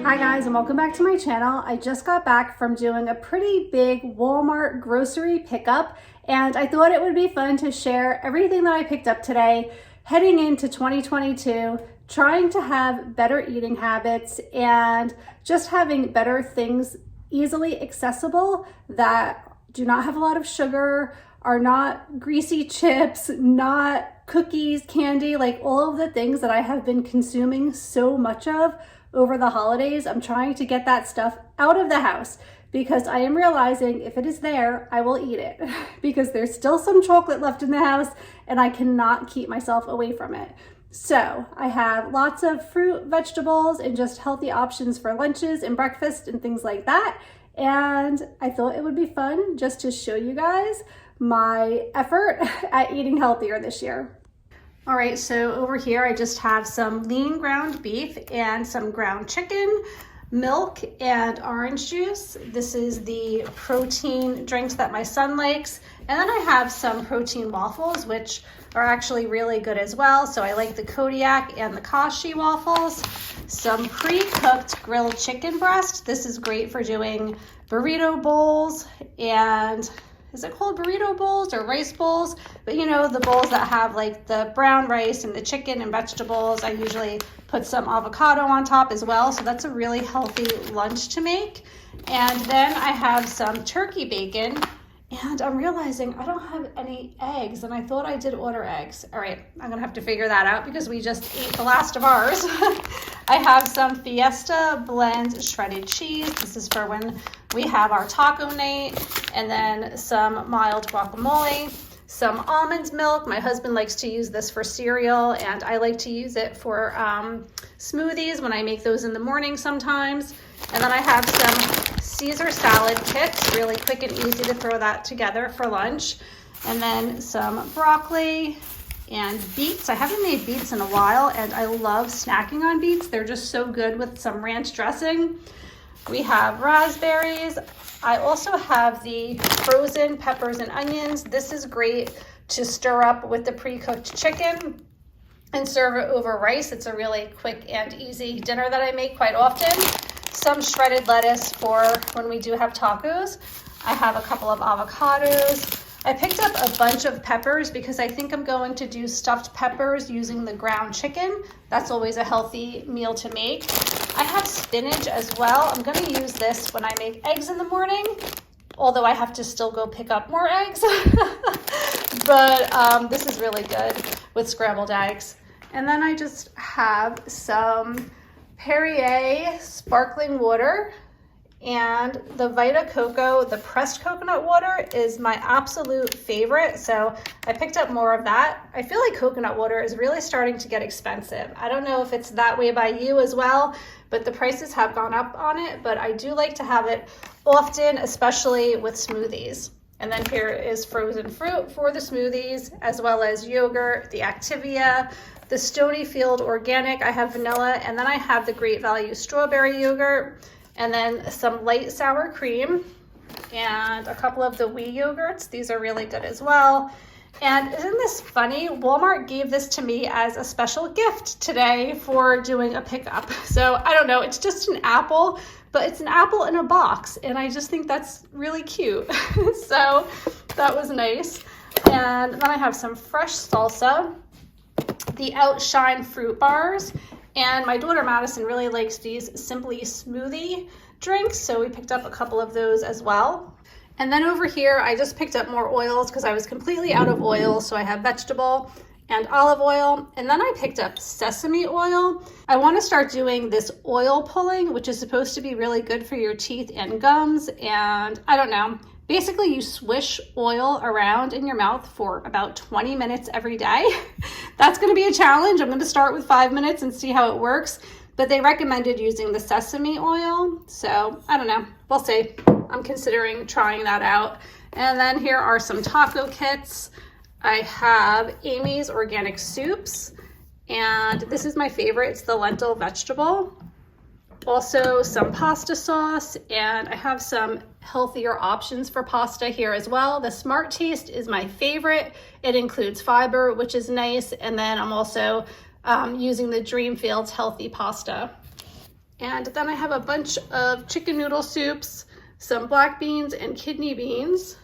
Hi guys, and welcome back to my channel. I just got back from doing a pretty big Walmart grocery pickup, and I thought it would be fun to share everything that I picked up today heading into 2022, trying to have better eating habits and just having better things easily accessible that do not have a lot of sugar, are not greasy chips, not cookies, candy, like all of the things that I have been consuming so much of over the holidays. I'm trying to get that stuff out of the house because I am realizing if it is there, I will eat it because there's still some chocolate left in the house and I cannot keep myself away from it. So I have lots of fruit, vegetables, and just healthy options for lunches and breakfast and things like that. And I thought it would be fun just to show you guys my effort at eating healthier this year. All right, so over here I just have some lean ground beef and some ground chicken, milk, and orange juice. This is the protein drinks that my son likes. And then I have some protein waffles, which are actually really good as well. So I like the Kodiak and the Kashi waffles. Some pre-cooked grilled chicken breast. This is great for doing burrito bowls, and is it called burrito bowls or rice bowls? But you know, the bowls that have like the brown rice and the chicken and vegetables. I usually put some avocado on top as well. So that's a really healthy lunch to make. And then I have some turkey bacon, and I'm realizing I don't have any eggs, and I thought I did order eggs. All right, I'm gonna have to figure that out because we just ate the last of ours. I have some Fiesta blend shredded cheese. This is for when we have our taco night, and then some mild guacamole, some almond milk. My husband likes to use this for cereal, and I like to use it for smoothies when I make those in the morning sometimes. And then I have some Caesar salad kits, really quick and easy to throw that together for lunch. And then some broccoli and beets. I haven't made beets in a while, and I love snacking on beets. They're just so good with some ranch dressing. We have raspberries. I also have the frozen peppers and onions. This is great to stir up with the pre-cooked chicken and serve it over rice. It's a really quick and easy dinner that I make quite often. Some shredded lettuce for when we do have tacos. I have a couple of avocados. I picked up a bunch of peppers because I think I'm going to do stuffed peppers using the ground chicken. That's always a healthy meal to make. I have spinach as well. I'm going to use this when I make eggs in the morning, although I have to still go pick up more eggs. But this is really good with scrambled eggs. And then I just have some Perrier sparkling water, and the Vita Coco, the pressed coconut water, is my absolute favorite. So I picked up more of that. I feel like coconut water is really starting to get expensive. I don't know if it's that way by you as well, but the prices have gone up on it. But I do like to have it often, especially with smoothies. And then here is frozen fruit for the smoothies, as well as yogurt, the Activia, the Stonyfield Organic. I have vanilla, and then I have the Great Value strawberry yogurt, and then some light sour cream, and a couple of the Wii yogurts. These are really good as well. And isn't this funny? Walmart gave this to me as a special gift today for doing a pickup. So I don't know, it's just an apple, but it's an apple in a box, and I just think that's really cute. So that was nice. And then I have some fresh salsa, the Outshine fruit bars, and my daughter Madison really likes these Simply smoothie drinks, so we picked up a couple of those as well. And then over here I just picked up more oils because I was completely out of oil, so I have vegetable and olive oil. And then I picked up sesame oil. I want to start doing this oil pulling, which is supposed to be really good for your teeth and gums, and I don't know. Basically, you swish oil around in your mouth for about 20 minutes every day. That's going to be a challenge. I'm going to start with 5 minutes and see how it works. But they recommended using the sesame oil. So I don't know. We'll see. I'm considering trying that out. And then here are some taco kits. I have Amy's Organic Soups. And this is my favorite. It's the lentil vegetable. Also some pasta sauce, and I have some healthier options for pasta here as well. The Smart Taste is my favorite. It includes fiber, which is nice, and then I'm also using the Dreamfields healthy pasta. And then I have a bunch of chicken noodle soups, some black beans and kidney beans,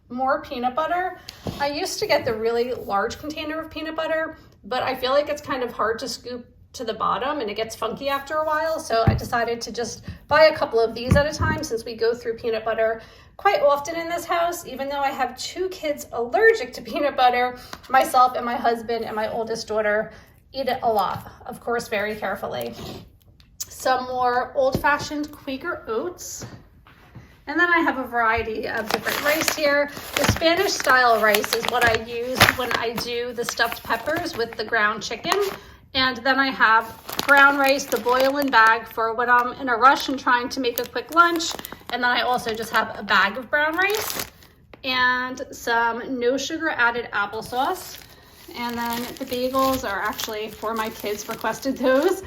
more peanut butter. I used to get the really large container of peanut butter, but I feel like it's kind of hard to scoop to the bottom and it gets funky after a while. So I decided to just buy a couple of these at a time since we go through peanut butter quite often in this house. Even though I have 2 kids allergic to peanut butter, myself and my husband and my oldest daughter eat it a lot, of course, very carefully. Some more old-fashioned Quaker oats. And then I have a variety of different rice here. The Spanish style rice is what I use when I do the stuffed peppers with the ground chicken. And then I have brown rice, the boil-in bag for when I'm in a rush and trying to make a quick lunch. And then I also just have a bag of brown rice and some no sugar added applesauce. And then the bagels are actually for my kids, requested those.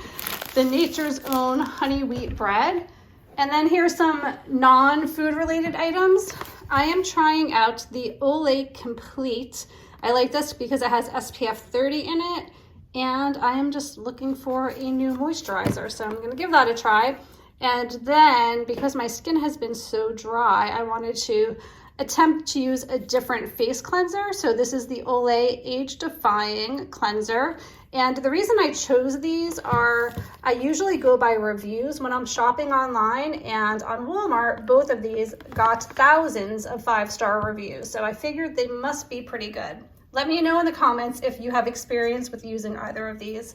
The Nature's Own honey wheat bread. And then here's some non-food related items. I am trying out the Olay Complete. I like this because it has SPF 30 in it, and I am just looking for a new moisturizer. So I'm gonna give that a try. And then because my skin has been so dry, I wanted to attempt to use a different face cleanser. So this is the Olay Age Defying Cleanser. And the reason I chose these are I usually go by reviews when I'm shopping online, and on Walmart, both of these got thousands of 5-star reviews. So I figured they must be pretty good. Let me know in the comments if you have experience with using either of these.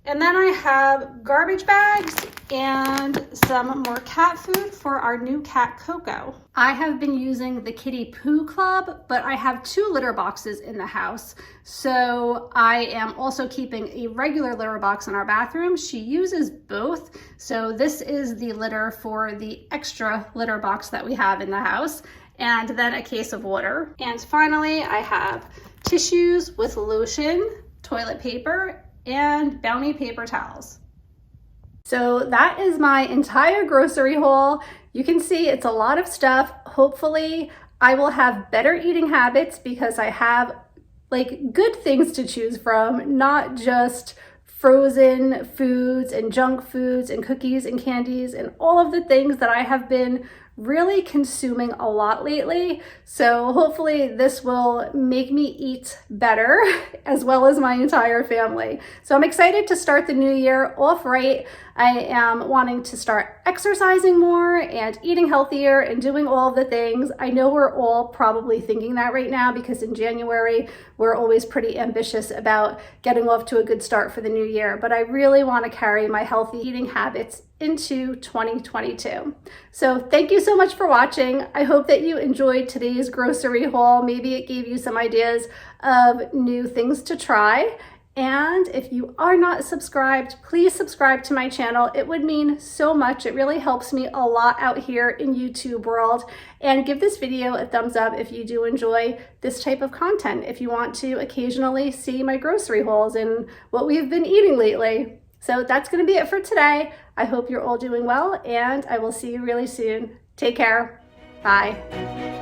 And then I have garbage bags and some more cat food for our new cat, Coco. I have been using the Kitty Poo Club, but I have 2 litter boxes in the house. So I am also keeping a regular litter box in our bathroom. She uses both. So this is the litter for the extra litter box that we have in the house, and then a case of water. And finally, I have tissues with lotion, toilet paper, and Bounty paper towels. So that is my entire grocery haul. You can see it's a lot of stuff. Hopefully I will have better eating habits because I have like good things to choose from, not just frozen foods and junk foods and cookies and candies and all of the things that I have been really consuming a lot lately. So hopefully this will make me eat better as well as my entire family. So I'm excited to start the new year off right. I am wanting to start exercising more and eating healthier and doing all of the things. I know we're all probably thinking that right now because in January, we're always pretty ambitious about getting off to a good start for the new year, but I really want to carry my healthy eating habits into 2022. So thank you so much for watching. I hope that you enjoyed today's grocery haul. Maybe it gave you some ideas of new things to try. And if you are not subscribed, please subscribe to my channel. It would mean so much. It really helps me a lot out here in YouTube world. And give this video a thumbs up if you do enjoy this type of content, if you want to occasionally see my grocery hauls and what we've been eating lately. So that's going to be it for today. I hope you're all doing well, and I will see you really soon. Take care. Bye.